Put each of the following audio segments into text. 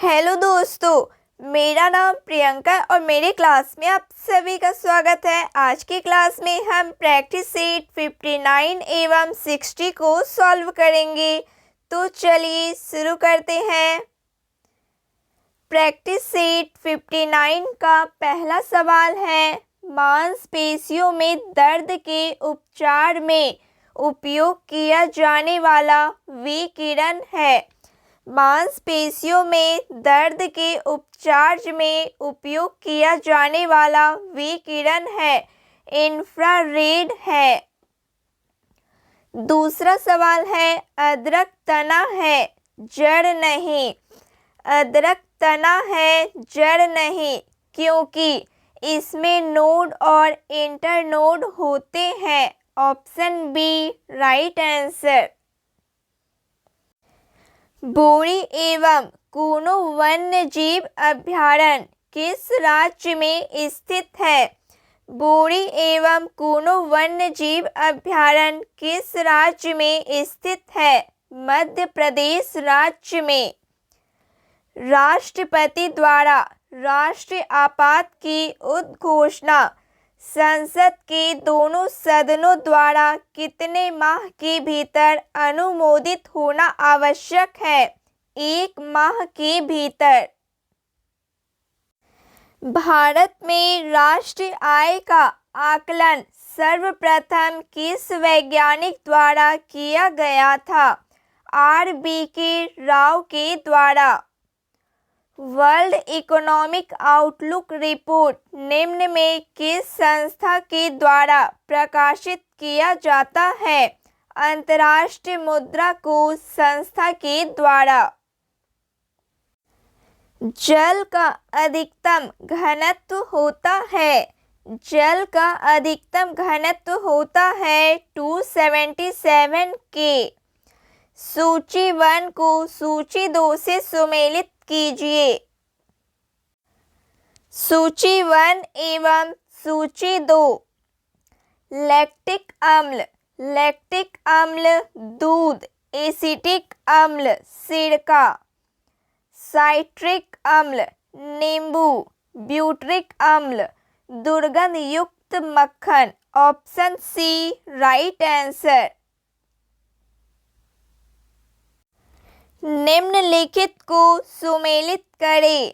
Hello दोस्तों, मेरा नाम प्रियंका और मेरे क्लास में आप सभी का स्वागत है। आज की क्लास में हम प्रैक्टिस सेट 59 एवं 60 को सॉल्व करेंगे। तो चलिए शुरू करते हैं। प्रैक्टिस सेट 59 का पहला सवाल है, मांसपेशियों में दर्द के उपचार में उपयोग किया जाने वाला विकिरण है। मांसपेशियों में दर्द के उपचार में उपयोग किया जाने वाला विकिरण है इंफ्रारेड है। दूसरा सवाल है, अदरक तना है जड़ नहीं। अदरक तना है जड़ नहीं क्योंकि इसमें नोड और इंटरनोड होते हैं। Option B right answer. Bori एवं कूनो वन्य जीव अभयारण्य किस राज्य में स्थित है? बोरी एवं कूनो वन्य जीव अभयारण्य किस राज्य में स्थित है? मध्य प्रदेश राज्य में। राष्ट्रपति द्वारा राष्ट्रीय आपात की उद्घोषणा संसद के दोनों सदनों द्वारा कितने माह के भीतर अनुमोदित होना आवश्यक है? 1 माह के भीतर। भारत में राष्ट्रीय आय का आकलन सर्वप्रथम किस वैज्ञानिक द्वारा किया गया था? RBK राव के द्वारा। वर्ल्ड इकोनॉमिक आउटलुक रिपोर्ट निम्न में किस संस्था के द्वारा प्रकाशित किया जाता है? अंतर्राष्ट्रीय मुद्रा कोष संस्था के द्वारा। जल का अधिकतम घनत्व होता है। जल का अधिकतम घनत्व होता है 277 के। सूची 1 को सूची 2 से सुमेलित कीजिए। सूची 1 एवं सूची 2। लैक्टिक अम्ल, लैक्टिक अम्ल दूध, एसिटिक अम्ल सिरका, साइट्रिक अम्ल नींबू, ब्यूट्रिक अम्ल दुर्गंध युक्त मक्खन। Option C right answer. निम्नलिखित को सुमेलित करें।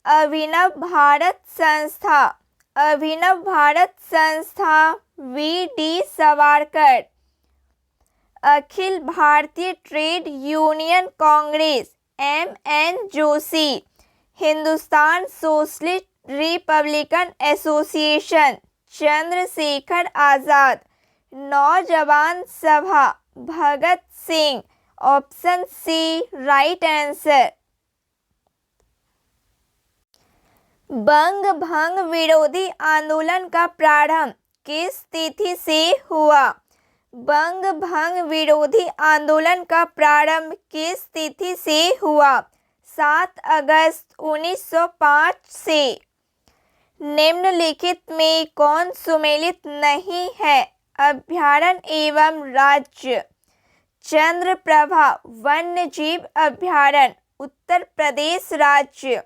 अभिनव भारत संस्था, अभिनव भारत संस्था VD Savarkar. Akhil Bharatiya trade union Congress MN Joshi. Hindustan socialist republican association Chandrashekhar Azad. Naujawan Sabha Bhagat Singh. Option C right answer. बंग भंग विरोधी आंदोलन का प्रारंभ किस तिथि से हुआ? बंग भंग विरोधी आंदोलन का प्रारंभ किस तिथि से हुआ? 7 अगस्त 1905 से। निम्नलिखित में कौन सुमेलित नहीं है? अभयारण्य एवं राज्य। चंद्रप्रभा वन्य जीव अभयारण्य उत्तर प्रदेश राज्य।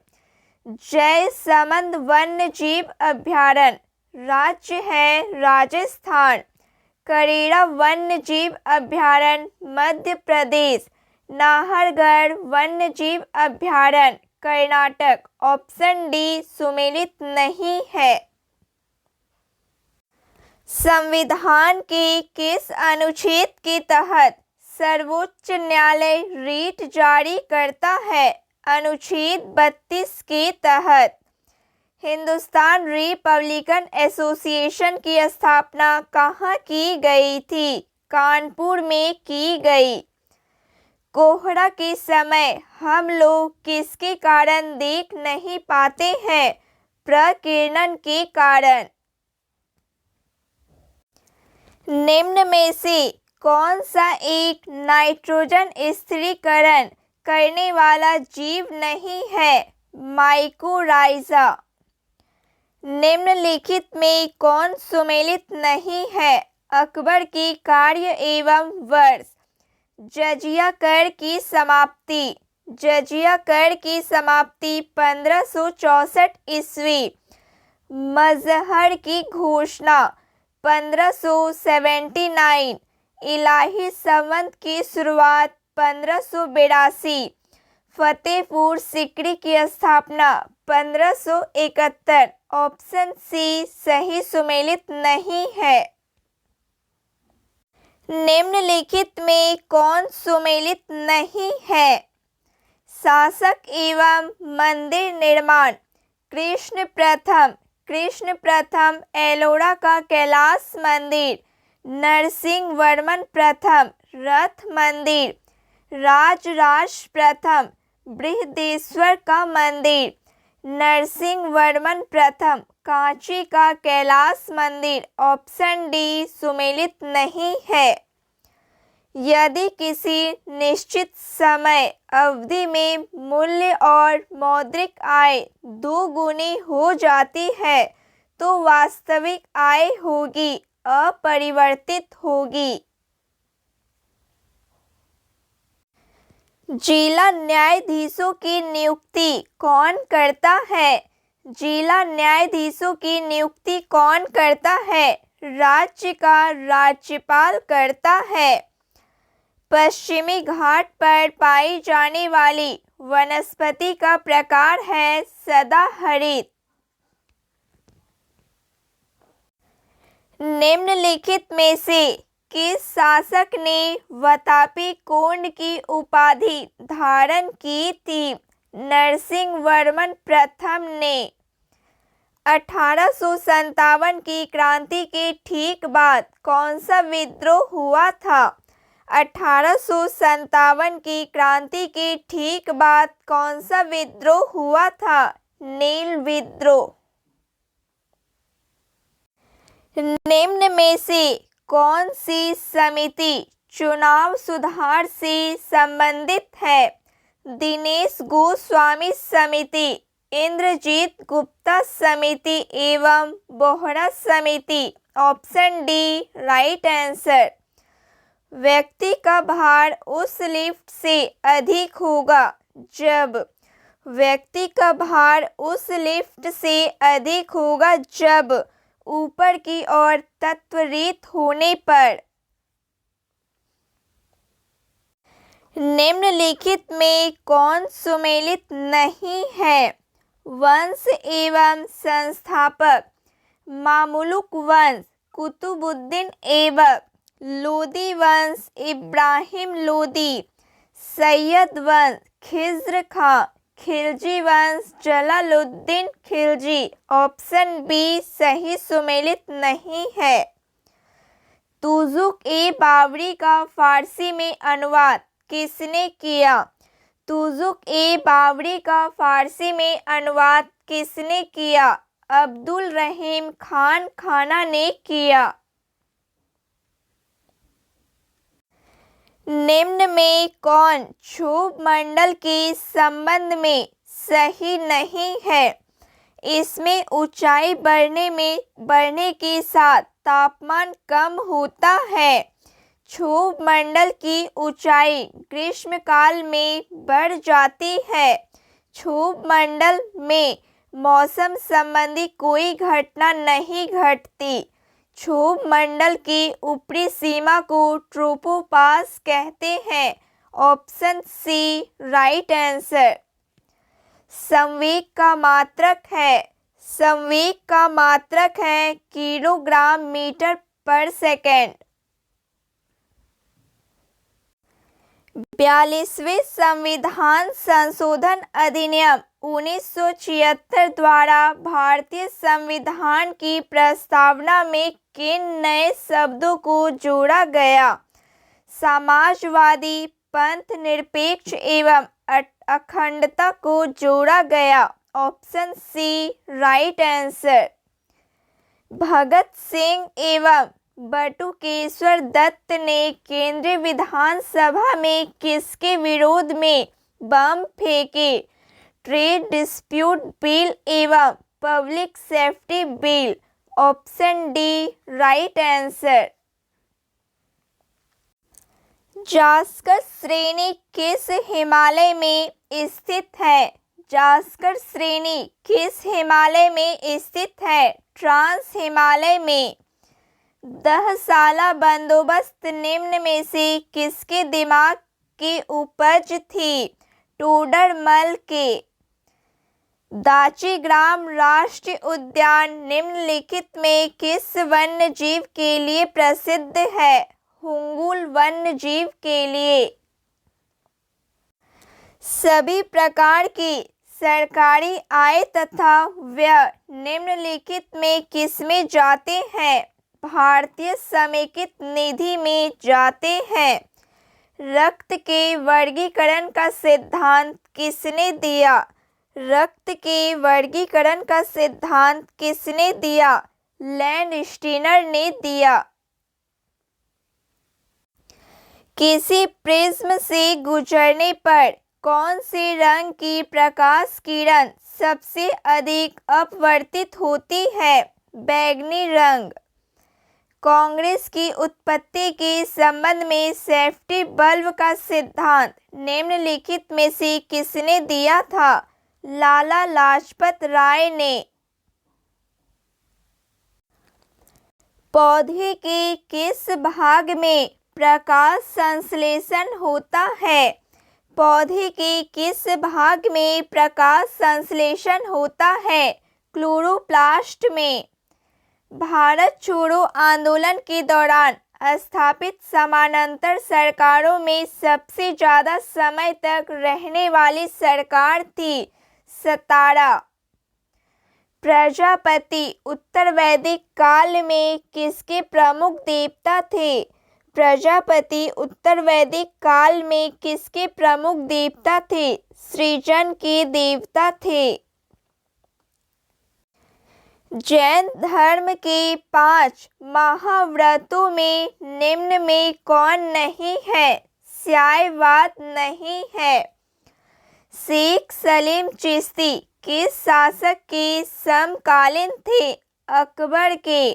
जयसमंद वन्य जीव अभयारण्य राज्य है राजस्थान। करेरा वन्य जीव अभयारण्य मध्य प्रदेश। नाहरगढ़ वन्य जीव अभयारण्य कर्नाटक। ऑप्शन डी सुमेलित नहीं है। संविधान के किस अनुच्छेद के तहत सर्वोच्च न्यायालय रीट जारी करता है? अनुच्छेद 32 के तहत। हिंदुस्तान रिपब्लिकन एसोसिएशन की स्थापना कहाँ की गई थी? कानपुर में की गई। कोहरा के समय हम लोग किसके कारण देख नहीं पाते हैं? प्रकीर्णन के कारण। निम्न में से कौन सा एक नाइट्रोजन स्थिरीकरण करने वाला जीव नहीं है? माइकोराइजा। निम्नलिखित में कौन सुमेलित नहीं है? अकबर की कार्य एवं वर्ष। जजिया कर की समाप्ति। जजिया कर की समाप्ति 1564 ईस्वी। मजहर की घोषणा 1579। इलाही संवत की शुरुआत 1582। फतेहपुर सीकरी की स्थापना 1571। ऑप्शन सी सही सुमेलित नहीं है। निम्नलिखित में कौन सुमेलित नहीं है? शासक एवं मंदिर निर्माण। कृष्ण प्रथम एलोरा का कैलाश मंदिर। नरसिंह वर्मन प्रथम रथ मंदिर। राजराज प्रथम बृहदेश्वर का मंदिर। नरसिंह वर्मन प्रथम कांची का कैलाश मंदिर। ऑप्शन डी सुमेलित नहीं है। यदि किसी निश्चित समय अवधि में मूल्य और मौद्रिक आय दोगुनी हो जाती है तो वास्तविक आय होगी अपरिवर्तित होगी। जिला न्यायाधीशों की नियुक्ति कौन करता है? जिला न्यायाधीशों की नियुक्ति कौन करता है? राज्य का राज्यपाल करता है। पश्चिमी घाट पर पाई जाने वाली वनस्पति का प्रकार है सदाहरित। निम्नलिखित में से किस शासक ने वातापी कोंड की उपाधि धारण की थी? नरसिंह वर्मन प्रथम ने। 1857 की क्रांति के ठीक बाद कौन सा विद्रोह हुआ था? 1857 की क्रांति के ठीक बाद कौन सा विद्रोह हुआ था? नील विद्रोह। निम्न में से कौन सी समिति चुनाव सुधार से संबंधित है? दिनेश गोस्वामी समिति, इंद्रजीत गुप्ता समिति एवं बोहरा समिति। Option D right answer. व्यक्ति का भार उस लिफ्ट से अधिक होगा जब व्यक्ति का भार उस लिफ्ट से अधिक होगा जब ऊपर की ओर त्वरित होने पर। निम्नलिखित में कौन सुमेलित नहीं है? वंश एवं संस्थापक। मामुलुक वंश कुतुबुद्दीन ऐबक। लोदी वंश इब्राहिम लोदी। सैयद वंश खिज्र खां। खिलजी वंश जलालुद्दीन खिलजी। ऑप्शन बी सही सुमेलित नहीं है। तुजुक-ए-बाबरी का फारसी में अनुवाद किसने किया? तुजुक-ए-बाबरी का फारसी में अनुवाद किसने किया? अब्दुल रहीम खान खाना ने किया। निम्न में कौन क्षोभ मंडल के संबंध में सही नहीं है? इसमें ऊंचाई बढ़ने के साथ तापमान कम होता है। क्षोभ मंडल की ऊंचाई ग्रीष्मकाल में बढ़ जाती है। क्षोभ मंडल में मौसम संबंधी कोई घटना नहीं घटती। क्षोभ मंडल की ऊपरी सीमा को ट्रोपोपास कहते हैं। Option C right answer. संवेग का मात्रक है किलोग्राम मीटर पर सेकेंड। 42वें संविधान संशोधन अधिनियम 1976 द्वारा भारतीय संविधान की प्रस्तावना में किन नए शब्दों को जोड़ा गया? समाजवादी, पंथ निरपेक्ष एवं अखंडता को जोड़ा गया। Option C right answer. Bhagat Singh एवं बटुकेश्वर दत्त ने केंद्रीय विधानसभा में किसके विरोध में बम फेंके? ट्रेड डिस्प्यूट बिल एवं public safety bill. Option D right answer. Zanskar श्रेणी किस हिमालय में स्थित है? जास्कर श्रेणी किस हिमालय में स्थित है? ट्रांस हिमालय में। दहसाला बंदोबस्त निम्न में से किसके दिमाग की उपज थी? टोडरमल के। दाचीग्राम राष्ट्रीय उद्यान निम्नलिखित में किस वन्य जीव के लिए प्रसिद्ध है? हुंगुल वन्य जीव के लिए। सभी प्रकार की सरकारी आय तथा व्यय निम्नलिखित में किसमें जाते हैं? भारतीय समेकित निधि में जाते हैं। रक्त के वर्गीकरण का सिद्धांत किसने दिया? रक्त के वर्गीकरण का सिद्धांत किसने दिया? लैंडस्टीनर ने दिया। किसी प्रिज्म से गुजरने पर कौन से रंग की प्रकाश किरण सबसे अधिक अपवर्तित होती है? बैंगनी रंग। कांग्रेस की उत्पत्ति के संबंध में सेफ्टी बल्ब का सिद्धांत निम्नलिखित में से किसने दिया था? लाला लाजपत राय ने। पौधे के किस भाग में प्रकाश संश्लेषण होता है? पौधे के किस भाग में प्रकाश संश्लेषण होता है? क्लोरोप्लास्ट में। भारत छोड़ो आंदोलन के दौरान स्थापित समानांतर सरकारों में सबसे ज़्यादा समय तक रहने वाली सरकार थी सतारा। प्रजापति उत्तर वैदिक काल में किसके प्रमुख देवता थे? प्रजापति उत्तर वैदिक काल में किसके प्रमुख देवता थे? सृजन के देवता थे। जैन धर्म के 5 महाव्रतों में निम्न में कौन नहीं है? स्यायवाद नहीं है। शेख सलीम चिश्ती किस शासक के समकालीन थे? अकबर के।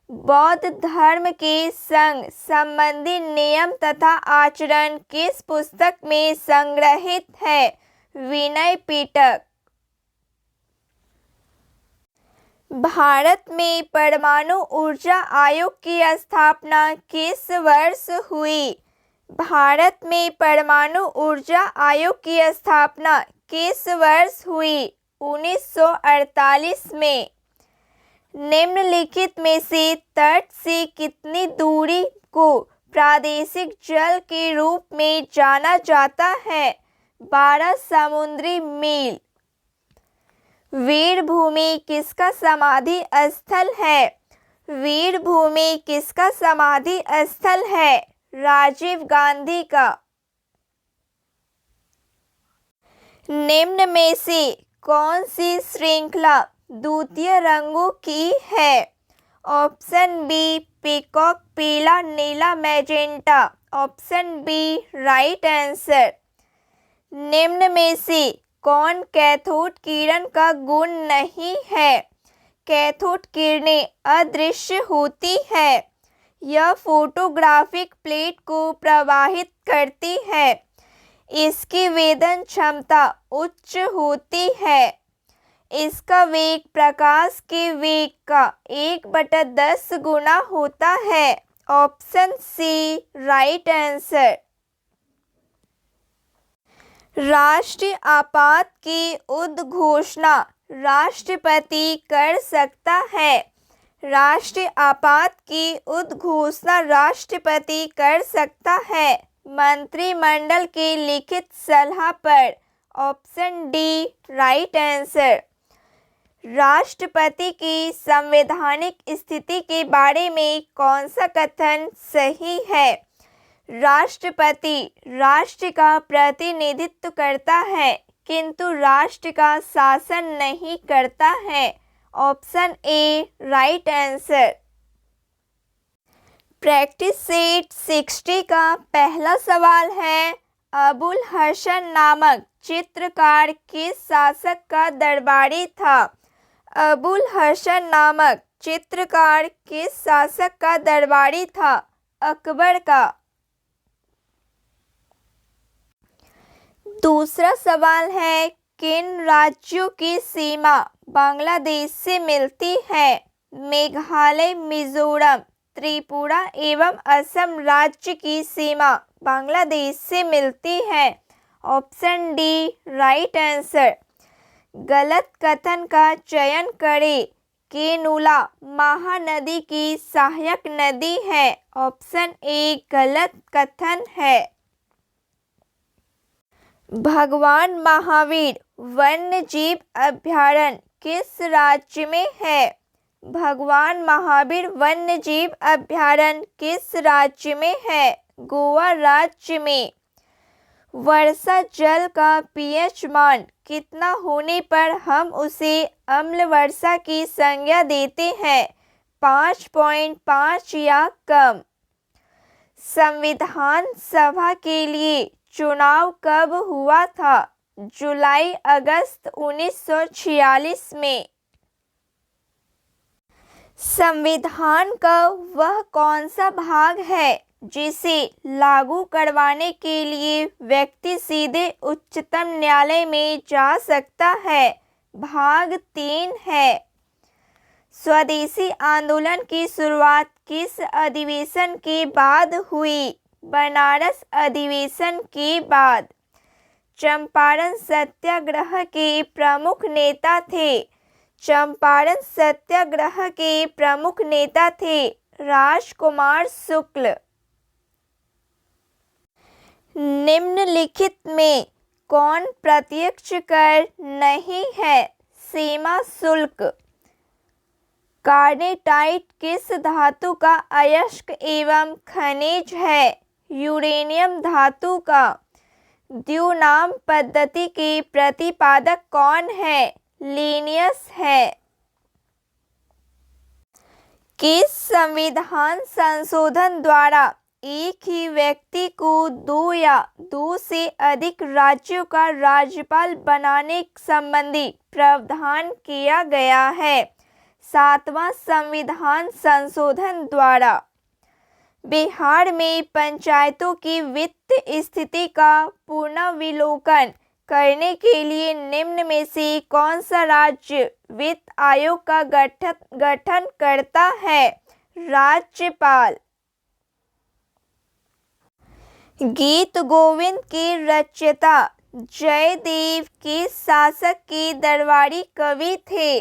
बौद्ध धर्म के संग संबंधी नियम तथा आचरण किस पुस्तक में संग्रहित है? विनय पिटक। भारत में परमाणु ऊर्जा आयोग की स्थापना किस वर्ष हुई? भारत में परमाणु ऊर्जा आयोग की स्थापना किस वर्ष हुई? 1948 में। निम्नलिखित में से तट से कितनी दूरी को प्रादेशिक जल के रूप में जाना जाता है? 12 समुद्री मील। वीरभूमि किसका समाधि स्थल है? वीरभूमि किसका समाधि स्थल है? राजीव गांधी का। निम्न में से कौन सी श्रृंखला द्वितीय रंगों की है? ऑप्शन बी पीकॉक पीला नीला magenta. Option B right answer. निम्न में से कौन कैथोड किरण का गुण नहीं है? कैथोड किरणें अदृश्य होती है। यह फोटोग्राफिक प्लेट को प्रवाहित करती है। इसकी वेदन क्षमता उच्च होती है। इसका वेग प्रकाश के वेग का 1/10 गुना होता है। Option C right answer. राष्ट्रीय आपात की उद्घोषणा राष्ट्रपति कर सकता है। राष्ट्रीय आपात की उद्घोषणा राष्ट्रपति कर सकता है मंत्रिमंडल की लिखित सलाह पर। Option D right answer. राष्ट्रपति की संवैधानिक स्थिति के बारे में कौन सा कथन सही है? राष्ट्रपति राष्ट्र का प्रतिनिधित्व करता है किंतु राष्ट्र का शासन नहीं करता है। Option A right answer. Practice set 60 का पहला सवाल है, अबुल हसन नामक चित्रकार किस शासक का दरबारी था? अबुल हसन नामक चित्रकार किस शासक का दरबारी था? अकबर का। दूसरा सवाल है, किन राज्यों की सीमा बांग्लादेश से मिलती है? मेघालय, मिजोरम, त्रिपुरा एवं असम राज्य की सीमा बांग्लादेश से मिलती है। Option D right answer. गलत कथन का चयन करें। केनुला महानदी की सहायक नदी है। ऑप्शन ए गलत कथन है। भगवान महावीर वन्य जीव अभयारण्य किस राज्य में है? भगवान महावीर वन्य जीव अभयारण्य किस राज्य में है? गोवा राज्य में। वर्षा जल का पीएच मान कितना होने पर हम उसे अम्ल वर्षा की संज्ञा देते हैं? 5.5 या कम। संविधान सभा के लिए चुनाव कब हुआ था? जुलाई अगस्त 1946 में। संविधान का वह कौन सा भाग है जिसे लागू करवाने के लिए व्यक्ति सीधे उच्चतम न्यायालय में जा सकता है? भाग 3 है। स्वदेशी आंदोलन की शुरुआत किस अधिवेशन के बाद हुई? बनारस अधिवेशन के बाद। चंपारण सत्याग्रह के प्रमुख नेता थे। चंपारण सत्याग्रह के प्रमुख नेता थे राजकुमार शुक्ल। निम्नलिखित में कौन प्रत्यक्ष कर नहीं है? सीमा शुल्क। कार्नेटाइट किस धातु का अयस्क एवं खनिज है? यूरेनियम धातु का। द्विनाम पद्धति के प्रतिपादक कौन है? लिनियस है। किस संविधान संशोधन द्वारा एक ही व्यक्ति को 2 या 2 से अधिक राज्यों का राज्यपाल बनाने संबंधी प्रावधान किया गया है? 7वां संविधान संशोधन द्वारा। बिहार में पंचायतों की वित्त स्थिति का पुनर्विलोकन करने के लिए निम्न में से कौन सा राज्य वित्त आयोग का गठन करता है? राज्यपाल। गीत गोविंद के रचयिता जयदेव किस शासक के दरबारी कवि थे?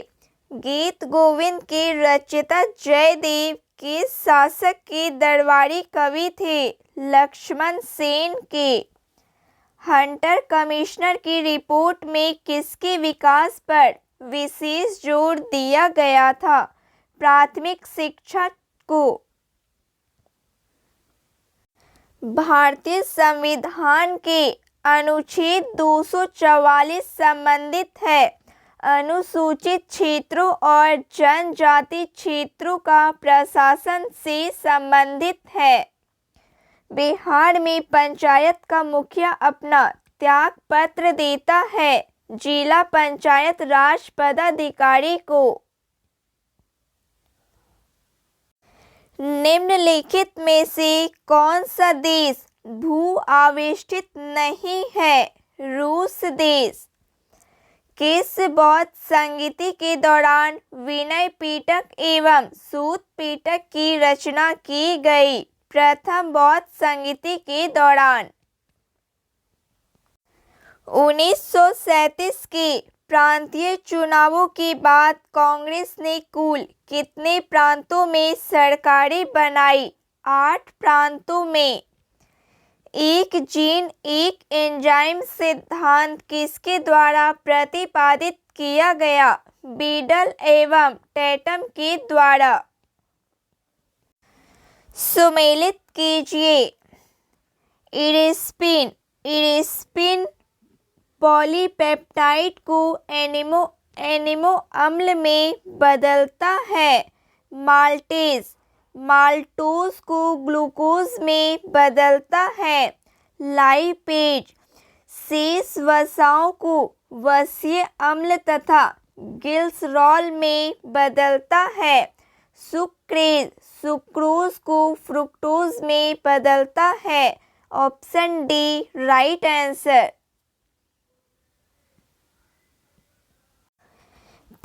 गीत गोविंद के रचयिता जयदेव किस शासक के दरबारी कवि थे? लक्ष्मण सेन के। हंटर कमिश्नर की रिपोर्ट में किसके विकास पर विशेष जोर दिया गया था? प्राथमिक शिक्षा को। भारतीय संविधान के अनुच्छेद 244 संबंधित है अनुसूचित क्षेत्रों और जनजाति क्षेत्रों का प्रशासन से संबंधित है। बिहार में पंचायत का मुखिया अपना त्याग पत्र देता है जिला पंचायत राज पदाधिकारी को। निम्नलिखित में से कौन सा देश भू आवेष्टित नहीं है? रूस देश। किस बौद्ध संगीति के दौरान विनय पिटक एवं सूत पिटक की रचना की गई? प्रथम बौद्ध संगीति के दौरान। 1937 के प्रांतीय चुनावों के बाद कांग्रेस ने कुल कितने प्रांतों में सरकारें बनाई? 8 प्रांतों में। एक जीन एक एंजाइम सिद्धांत किसके द्वारा प्रतिपादित किया गया? बीडल एवं टैटम के द्वारा। सुमेलित कीजिए। इरिस्पिन पॉलीपेप्टाइड को एमिनो अम्ल में बदलता है। माल्टोज को ग्लूकोज में बदलता है। लाइपेज शेष वसाओं को वसीय अम्ल तथा ग्लिसरॉल में बदलता है। सुक्रोज को फ्रुक्टोज में बदलता है। Option D right answer.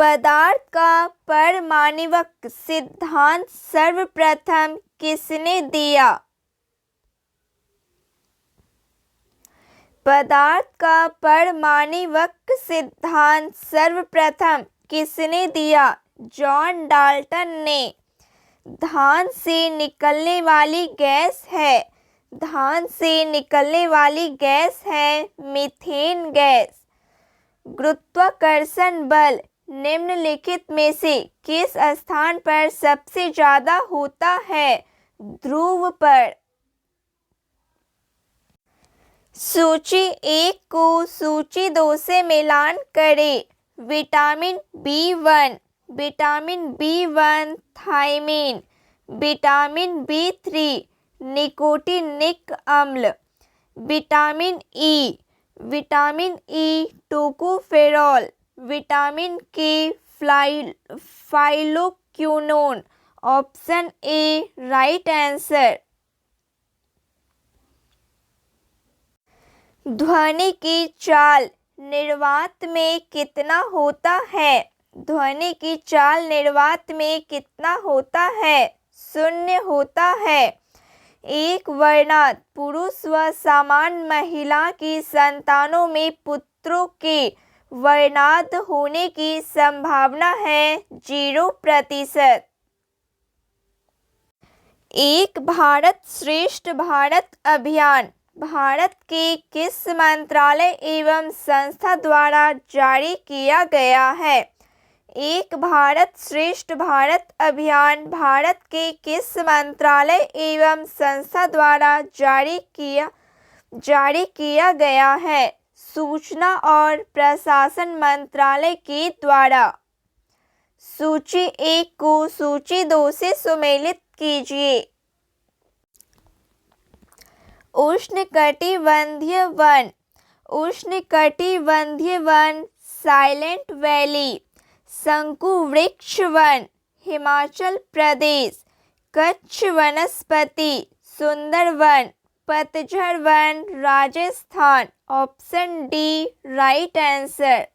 पदार्थ का परमाणविक सिद्धांत सर्वप्रथम किसने दिया? पदार्थ का परमाणविक सिद्धांत सर्वप्रथम किसने दिया? जॉन डाल्टन ने। धान से निकलने वाली गैस है। धान से निकलने वाली गैस है मीथेन गैस। गुरुत्वाकर्षण बल निम्नलिखित में से किस स्थान पर सबसे ज्यादा होता है? ध्रुव पर। सूची 1 को सूची 2 से मिलान करें। Vitamin B1, vitamin B1 thiamine, vitamin B3 nicotinic अम्ल, vitamin E, vitamin E tocopherol, vitamin K phylloquinone. Option A right answer. ध्वनि की चाल निर्वात में कितना होता है? ध्वनि की चाल निर्वात में कितना होता है? 0 होता है। एक वर्णात पुरुष व समान महिला की संतानों में पुत्रों के वर्णाद होने की संभावना है 0%। एक भारत श्रेष्ठ भारत अभियान भारत के किस मंत्रालय एवं संस्था द्वारा जारी किया गया है? एक भारत श्रेष्ठ भारत अभियान भारत के किस मंत्रालय एवं संस्था द्वारा जारी किया गया है? सूचना और प्रशासन मंत्रालय के द्वारा। सूची 1 को सूची 2 से सुमेलित कीजिए। उष्णकटिबंधीय वन, उष्णकटिबंधीय वन साइलेंट वैली, शंकु वृक्ष वन हिमाचल प्रदेश, कच्छ वनस्पति सुंदरवन, पतझड़ one Rajasthan. Option D right answer.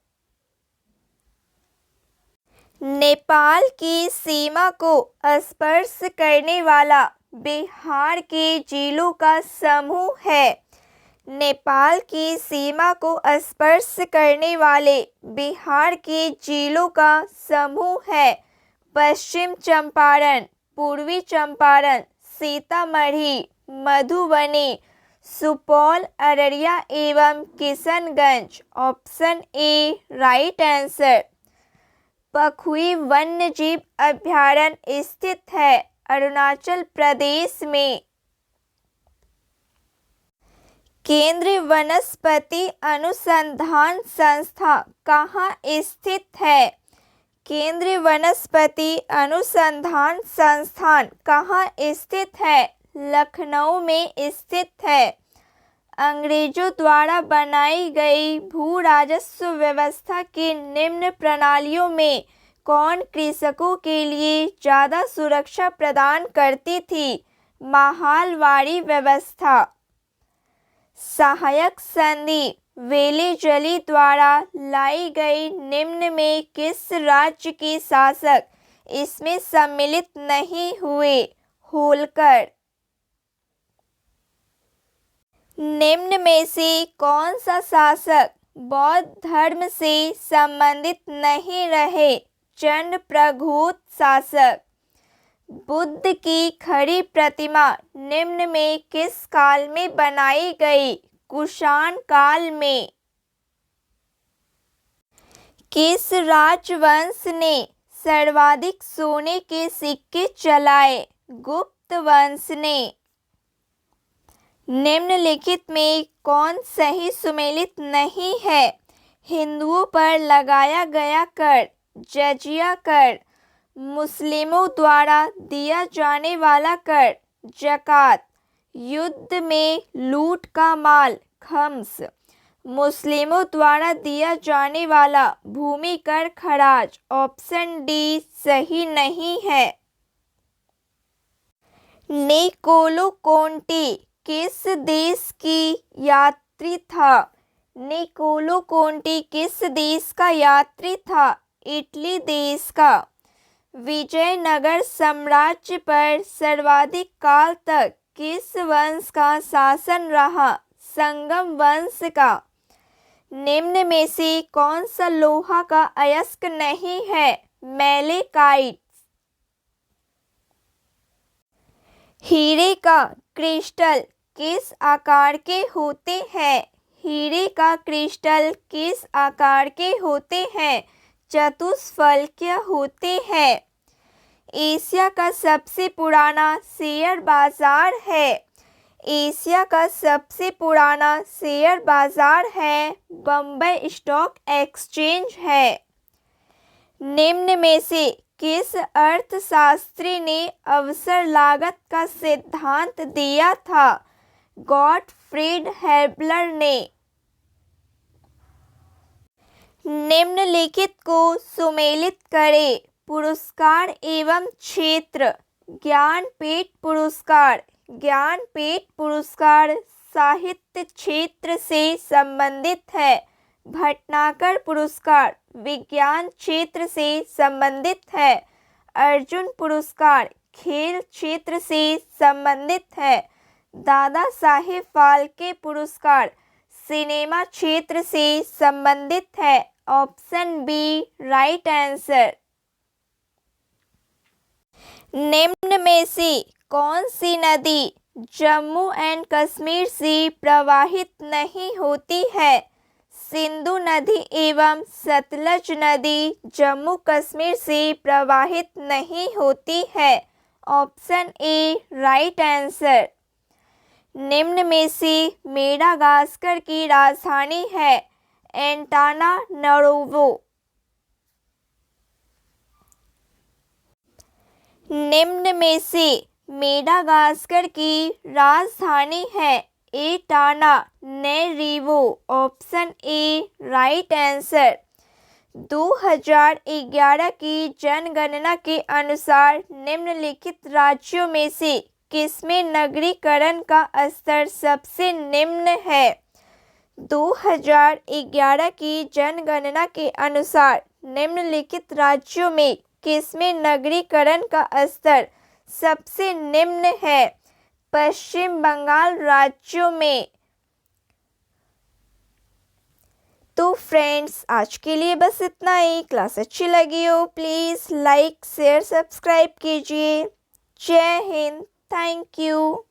Nepal की सीमा को स्पर्श करने वाला बिहार के जिलों का समूह है। नेपाल की सीमा को स्पर्श करने वाले बिहार के जिलों का समूह है पश्चिम चंपारण, पूर्वी चंपारण, सीतामढ़ी, मधुबनी, सुपौल, अररिया एवं Kishanganj. Option A right answer. Pakhui वन्यजीव अभयारण्य स्थित है अरुणाचल प्रदेश में। केंद्रीय वनस्पति अनुसंधान संस्था कहाँ स्थित है? केंद्रीय वनस्पति अनुसंधान संस्थान कहाँ स्थित है? लखनऊ में स्थित है। अंग्रेजों द्वारा बनाई गई भू राजस्व व्यवस्था की निम्न प्रणालियों में कौन कृषकों के लिए ज़्यादा सुरक्षा प्रदान करती थी? महालवाड़ी व्यवस्था। सहायक संधि वेलेजली द्वारा लाई गई निम्न में किस राज्य के शासक इसमें सम्मिलित नहीं हुए? होलकर। निम्न में से कौन सा शासक बौद्ध धर्म से संबंधित नहीं रहे? चंद्रप्रघोत शासक। बुद्ध की खड़ी प्रतिमा निम्न में किस काल में बनाई गई? कुषाण काल में। किस राजवंश ने सर्वाधिक सोने के सिक्के चलाए? गुप्त वंश ने। निम्नलिखित में कौन सही सुमेलित नहीं है? हिंदुओं पर लगाया गया कर जजिया कर, मुस्लिमों द्वारा दिया जाने वाला कर ज़कात, युद्ध में लूट का माल खम्स, मुस्लिमों द्वारा दिया जाने वाला भूमि कर खराज। ऑप्शन डी सही नहीं है। निकोलो कोंटी किस देश की यात्री था? निकोलो कोंटी किस देश का यात्री था? इटली देश का। विजयनगर साम्राज्य पर सर्वाधिक काल तक किस वंश का शासन रहा? संगम वंश का। निम्न में से कौन सा लोहा का अयस्क नहीं है? मैलेकाइट। हीरे का क्रिस्टल किस आकार के होते हैं? हीरे का क्रिस्टल किस आकार के होते हैं? चतुष्फलकीय होते हैं। एशिया का सबसे पुराना शेयर बाजार है। एशिया का सबसे पुराना शेयर बाजार है बॉम्बे स्टॉक एक्सचेंज है। निम्न में से किस अर्थशास्त्री ने अवसर लागत का सिद्धांत दिया था? गॉटफ्रीड हेबलर ने। निम्नलिखित को सुमेलित करें। पुरस्कार एवं क्षेत्र। ज्ञानपीठ पुरस्कार। ज्ञानपीठ पुरस्कार साहित्य क्षेत्र से संबंधित है। भटनागर पुरस्कार विज्ञान क्षेत्र से संबंधित है। अर्जुन पुरस्कार खेल क्षेत्र से संबंधित है। दादा साहेब फाल्के पुरस्कार सिनेमा क्षेत्र से संबंधित है। Option B right answer. निम्न में से कौन सी नदी जम्मू एंड कश्मीर से प्रवाहित नहीं होती है? सिंधु नदी एवं सतलज नदी जम्मू कश्मीर से प्रवाहित नहीं होती है। Option A right answer. निम्न में से मेडागास्कर की राजधानी है? एंटानानारोवो। निम्न में से मेडागास्कर की राजधानी है? Antananarivo. Option A right answer. 2011 की जनगणना के अनुसार निम्नलिखित राज्यों में से किसमें नगरीकरण का स्तर सबसे निम्न है? 2011 की जनगणना के अनुसार निम्नलिखित राज्यों में किसमें नगरीकरण का स्तर सबसे निम्न है? पश्चिम बंगाल राज्यों में। तो फ्रेंड्स आज के लिए बस इतना ही। क्लास अच्छी लगी हो प्लीज़ लाइक शेयर सब्सक्राइब कीजिए। जय हिंद। Thank you.